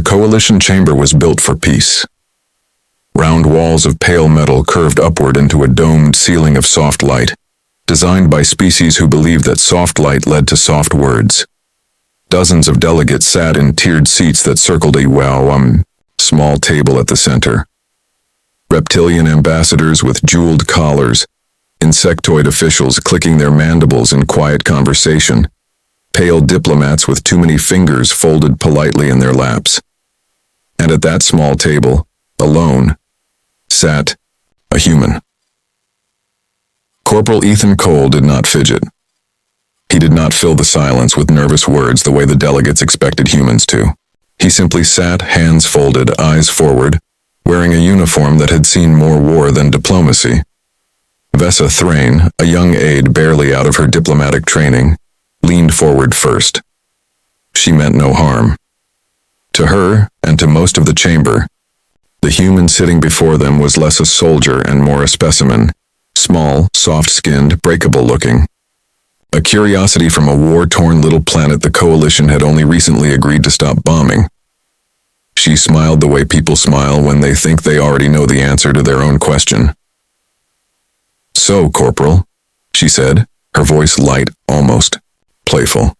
coalition chamber was built for peace. Round walls of pale metal curved upward into a domed ceiling of soft light, designed by species who believed that soft light led to soft words. Dozens of delegates sat in tiered seats that circled a small table at the center. Reptilian ambassadors with jeweled collars, insectoid officials clicking their mandibles in quiet conversation, pale diplomats with too many fingers folded politely in their laps. And at that small table, alone, sat a human. Corporal Ethan Cole did not fidget. He did not fill the silence with nervous words the way the delegates expected humans to. He simply sat, hands folded, eyes forward, wearing a uniform that had seen more war than diplomacy. Vessa Thrain, a young aide barely out of her diplomatic training, leaned forward first. She meant no harm. To her, and to most of the chamber, the human sitting before them was less a soldier and more a specimen, small, soft-skinned, breakable-looking. A curiosity from a war-torn little planet the Coalition had only recently agreed to stop bombing. She smiled the way people smile when they think they already know the answer to their own question. "So, Corporal," she said, her voice light, almost playful.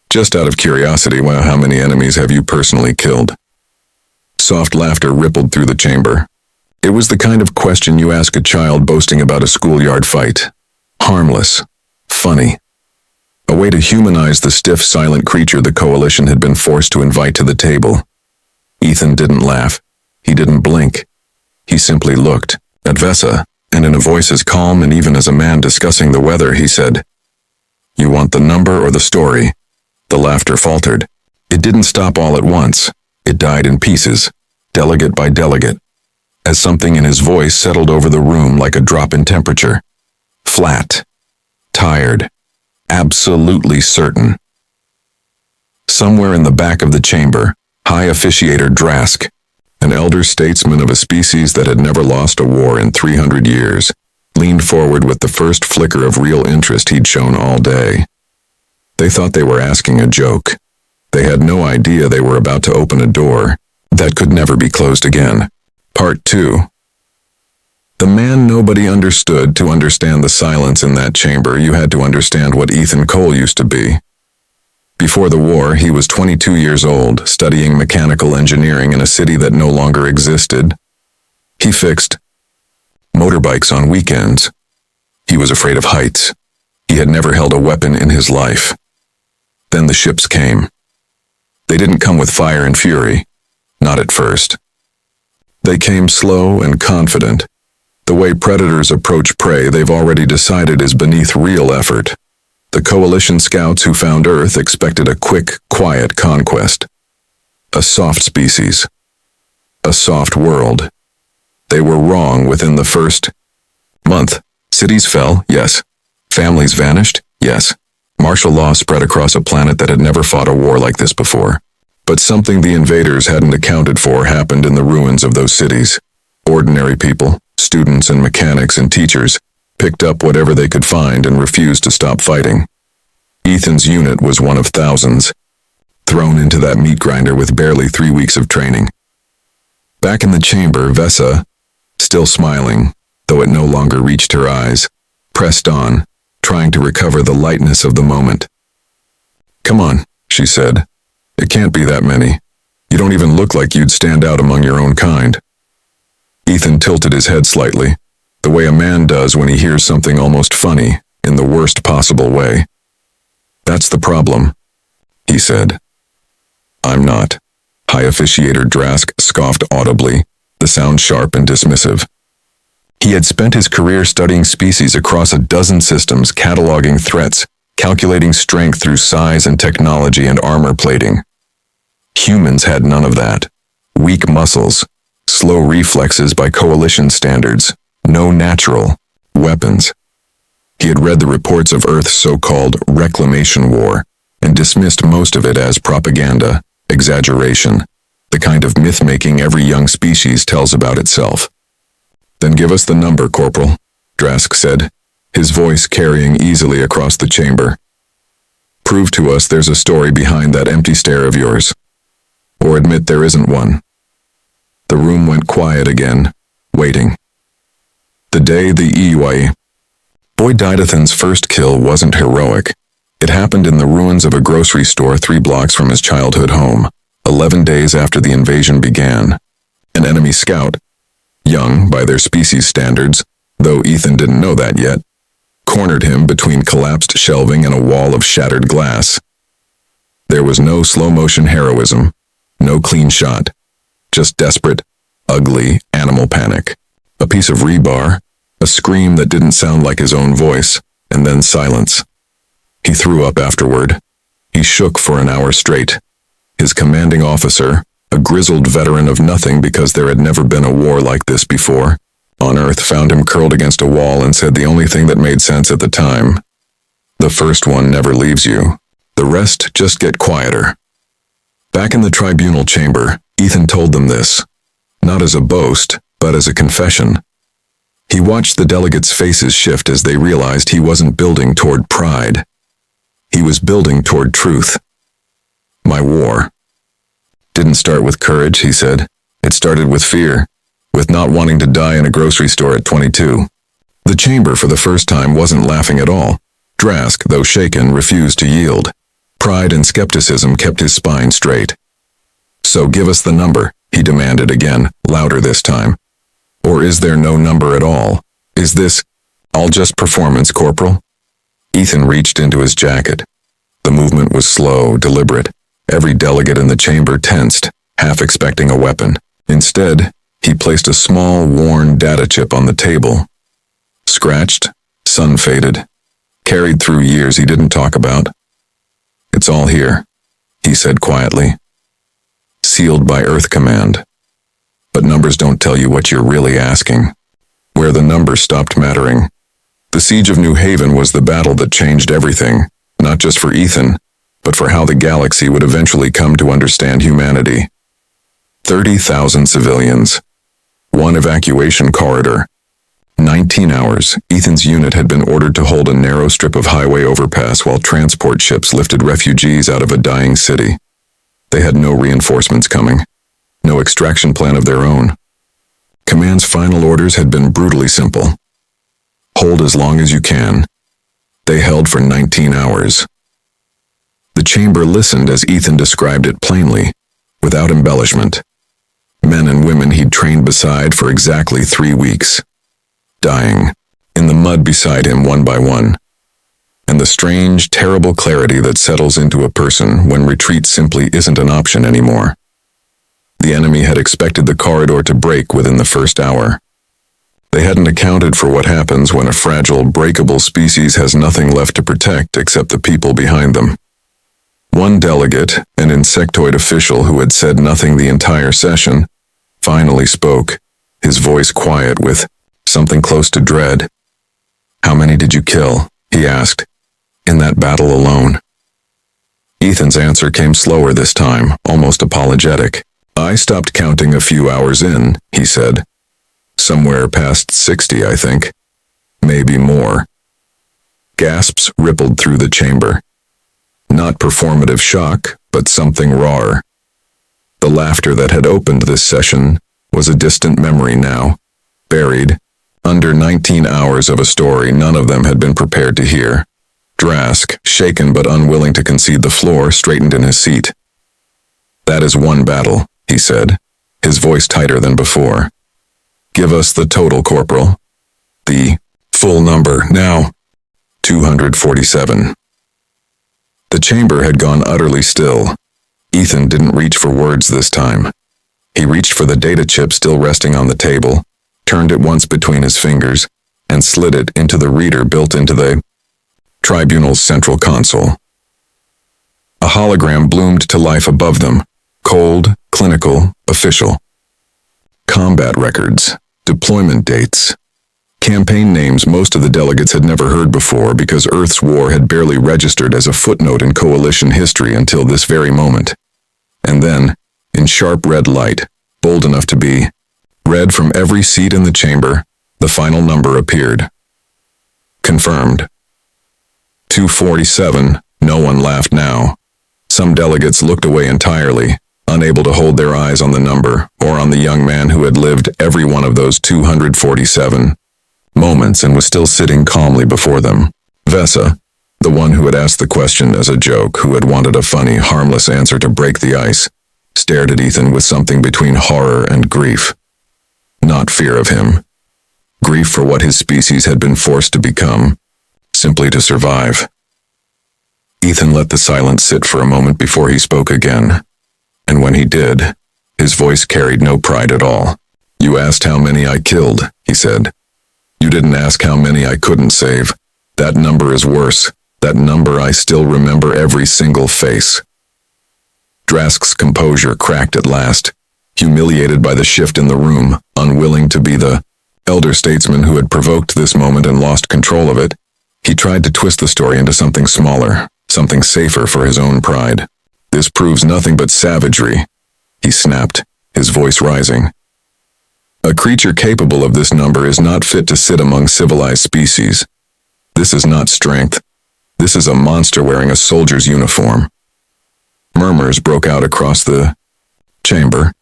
"Just out of curiosity, how many enemies have you personally killed?" Soft laughter rippled through the chamber. It was the kind of question you ask a child boasting about a schoolyard fight. Harmless. Funny. A way to humanize the stiff, silent creature the Coalition had been forced to invite to the table. Ethan didn't laugh. He didn't blink. He simply looked at Vessa, and in a voice as calm and even as a man discussing the weather, he said, "You want the number or the story?" The laughter faltered. It didn't stop all at once. It died in pieces, delegate by delegate, as something in his voice settled over the room like a drop in temperature. Flat. Tired. Absolutely certain. Somewhere in the back of the chamber, High Officiator Drask, an elder statesman of a species that had never lost a war in 300 years, leaned forward with the first flicker of real interest he'd shown all day. They thought they were asking a joke. They had no idea they were about to open a door that could never be closed again. Part 2. The man nobody understood. To understand the silence in that chamber, you had to understand what Ethan Cole used to be. Before the war, he was 22 years old, studying mechanical engineering in a city that no longer existed. He fixed motorbikes on weekends. He was afraid of heights. He had never held a weapon in his life. Then the ships came. They didn't come with fire and fury. Not at first. They came slow and confident. The way predators approach prey they've already decided is beneath real effort. The Coalition scouts who found Earth expected a quick, quiet conquest. A soft species. A soft world. They were wrong within the first month. Cities fell, yes. Families vanished, yes. Martial law spread across a planet that had never fought a war like this before. But something the invaders hadn't accounted for happened in the ruins of those cities. Ordinary people, students and mechanics and teachers, picked up whatever they could find and refused to stop fighting. Ethan's unit was one of thousands, thrown into that meat grinder with barely 3 weeks of training. Back in the chamber, Vessa, still smiling, though it no longer reached her eyes, pressed on, trying to recover the lightness of the moment. "Come on," she said. "It can't be that many. You don't even look like you'd stand out among your own kind." Ethan tilted his head slightly, the way a man does when he hears something almost funny, in the worst possible way. "That's the problem," he said. "I'm not." High Officiator Drask scoffed audibly, the sound sharp and dismissive. He had spent his career studying species across a dozen systems, cataloging threats, calculating strength through size and technology and armor plating. Humans had none of that. Weak muscles, slow reflexes by Coalition standards, no natural weapons. He had read the reports of Earth's so-called reclamation war and dismissed most of it as propaganda, exaggeration, the kind of myth-making every young species tells about itself. "Then give us the number, Corporal," Drask said, his voice carrying easily across the chamber. "Prove to us there's a story behind that empty stare of yours." or admit there isn't one. The room went quiet again, waiting. The day the HFY. Boyd Didathan's first kill wasn't heroic. It happened in the ruins of a grocery store 3 blocks from his childhood home, 11 days after the invasion began. An enemy scout, young by their species standards, though Ethan didn't know that yet, cornered him between collapsed shelving and a wall of shattered glass. There was no slow-motion heroism, no clean shot, just desperate, ugly animal panic. A piece of rebar, a scream that didn't sound like his own voice, and then silence. He threw up afterward. He shook for an hour straight. His commanding officer, a grizzled veteran of nothing because there had never been a war like this before, on Earth, found him curled against a wall and said the only thing that made sense at the time. The first one never leaves you. The rest just get quieter. Back in the tribunal chamber, Ethan told them this, not as a boast, but as a confession. He watched the delegates' faces shift as they realized he wasn't building toward pride. He was building toward truth. My war didn't start with courage, he said. It started with fear, with not wanting to die in a grocery store at 22. The chamber for the first time wasn't laughing at all. Drask, though shaken, refused to yield. Pride and skepticism kept his spine straight. So give us the number, he demanded again, louder this time. Or is there no number at all? Is this all just performance, Corporal? Ethan reached into his jacket. The movement was slow, deliberate. Every delegate in the chamber tensed, half expecting a weapon. Instead, he placed a small, worn data chip on the table. Scratched, sun-faded, carried through years he didn't talk about. It's all here, he said quietly. Sealed by Earth Command. But numbers don't tell you what you're really asking. Where the numbers stopped mattering. The siege of New Haven was the battle that changed everything, not just for Ethan, but for how the galaxy would eventually come to understand humanity. 30,000 civilians. 1 evacuation corridor. 19 hours, Ethan's unit had been ordered to hold a narrow strip of highway overpass while transport ships lifted refugees out of a dying city. They had no reinforcements coming. No extraction plan of their own. Command's final orders had been brutally simple. Hold as long as you can. They held for 19 hours. The chamber listened as Ethan described it plainly, without embellishment. Men and women he'd trained beside for exactly 3 weeks. Dying, in the mud beside him one by one. And the strange, terrible clarity that settles into a person when retreat simply isn't an option anymore. The enemy had expected the corridor to break within the first hour. They hadn't accounted for what happens when a fragile, breakable species has nothing left to protect except the people behind them. One delegate, an insectoid official who had said nothing the entire session, finally spoke, his voice quiet with something close to dread. How many did you kill? He asked. In that battle alone. Ethan's answer came slower this time, almost apologetic. I stopped counting a few hours in, he said. Somewhere past 60, I think. Maybe more. Gasps rippled through the chamber. Not performative shock, but something rawer. The laughter that had opened this session was a distant memory now, buried, under 19 hours of a story none of them had been prepared to hear. Drask, shaken but unwilling to concede the floor, straightened in his seat. That is one battle, he said, his voice tighter than before. Give us the total, Corporal. The full number, now. 247. The chamber had gone utterly still. Ethan didn't reach for words this time. He reached for the data chip still resting on the table, turned it once between his fingers, and slid it into the reader built into the tribunal's central console. A hologram bloomed to life above them, cold, clinical, official. Combat records, deployment dates, campaign names most of the delegates had never heard before because Earth's war had barely registered as a footnote in coalition history until this very moment. And then, in sharp red light, bold enough to be read from every seat in the chamber, the final number appeared. Confirmed. 247, no one laughed now. Some delegates looked away entirely, unable to hold their eyes on the number or on the young man who had lived every one of those 247 moments and was still sitting calmly before them. Vesa, the one who had asked the question as a joke, who had wanted a funny, harmless answer to break the ice, stared at Ethan with something between horror and grief. Not fear of him. Grief for what his species had been forced to become, simply to survive. Ethan let the silence sit for a moment before he spoke again, and when he did, his voice carried no pride at all. "You asked how many I killed," he said. "You didn't ask how many I couldn't save. That number is worse. That number I still remember every single face." Drask's composure cracked at last, humiliated by the shift in the room, unwilling to be the elder statesman who had provoked this moment and lost control of it. He tried to twist the story into something smaller, something safer for his own pride. "This proves nothing but savagery," he snapped, his voice rising. "A creature capable of this number is not fit to sit among civilized species. This is not strength. This is a monster wearing a soldier's uniform." Murmurs broke out across the chamber,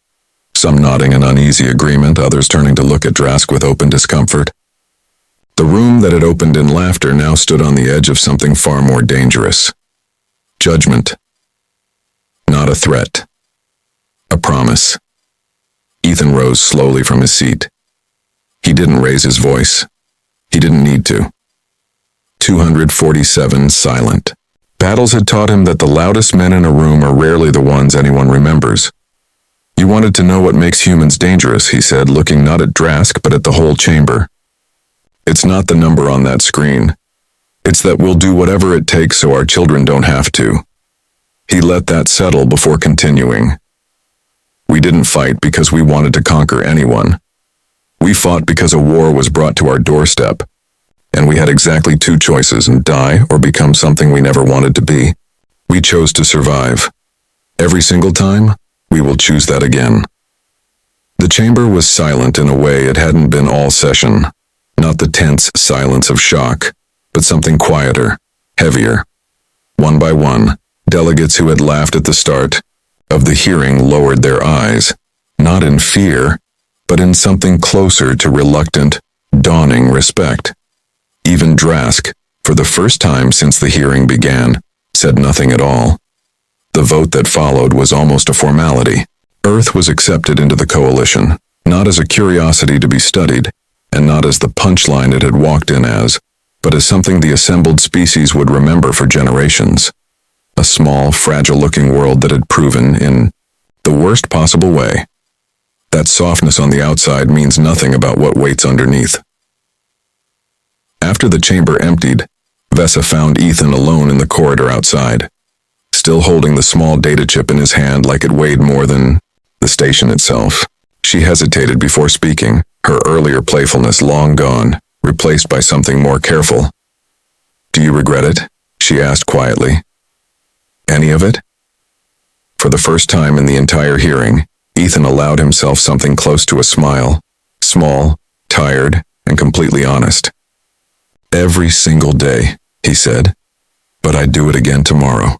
some nodding in uneasy agreement, others turning to look at Drask with open discomfort. The room that had opened in laughter now stood on the edge of something far more dangerous. Judgment. Not a threat. A promise. Ethan rose slowly from his seat. He didn't raise his voice. He didn't need to. 247 silent. Battles had taught him that the loudest men in a room are rarely the ones anyone remembers. "You wanted to know what makes humans dangerous," he said, looking not at Drask but at the whole chamber. "It's not the number on that screen. It's that we'll do whatever it takes so our children don't have to." He let that settle before continuing. "We didn't fight because we wanted to conquer anyone. We fought because a war was brought to our doorstep, and we had exactly two choices: die or become something we never wanted to be. We chose to survive. Every single time, we will choose that again." The chamber was silent in a way it hadn't been all session. Not the tense silence of shock, but something quieter, heavier. One by one, delegates who had laughed at the start of the hearing lowered their eyes, not in fear, but in something closer to reluctant, dawning respect. Even Drask, for the first time since the hearing began, said nothing at all. The vote that followed was almost a formality. Earth was accepted into the coalition, not as a curiosity to be studied, and not as the punchline it had walked in as, but as something the assembled species would remember for generations. A small, fragile-looking world that had proven, in the worst possible way, that softness on the outside means nothing about what waits underneath. After the chamber emptied, Vesa found Ethan alone in the corridor outside, still holding the small data chip in his hand like it weighed more than the station itself. She hesitated before speaking, her earlier playfulness long gone, replaced by something more careful. "Do you regret it?" she asked quietly. "Any of it?" For the first time in the entire hearing, Ethan allowed himself something close to a smile, small, tired, and completely honest. "Every single day," he said, "but I'd do it again tomorrow."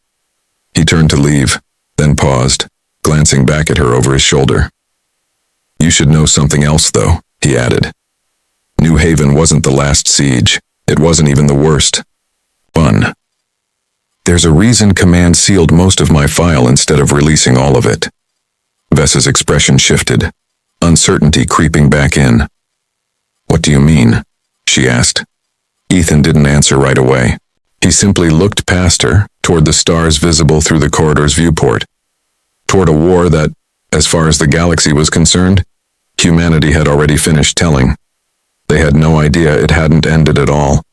He turned to leave, then paused, glancing back at her over his shoulder. "You should know something else, though," he added. "New Haven wasn't the last siege. It wasn't even the worst. Fun. There's a reason Command sealed most of my file instead of releasing all of it." Vesa's expression shifted, uncertainty creeping back in. "What do you mean?" she asked. Ethan didn't answer right away. He simply looked past her, toward the stars visible through the corridor's viewport, toward a war that, as far as the galaxy was concerned, humanity had already finished telling. They had no idea it hadn't ended at all.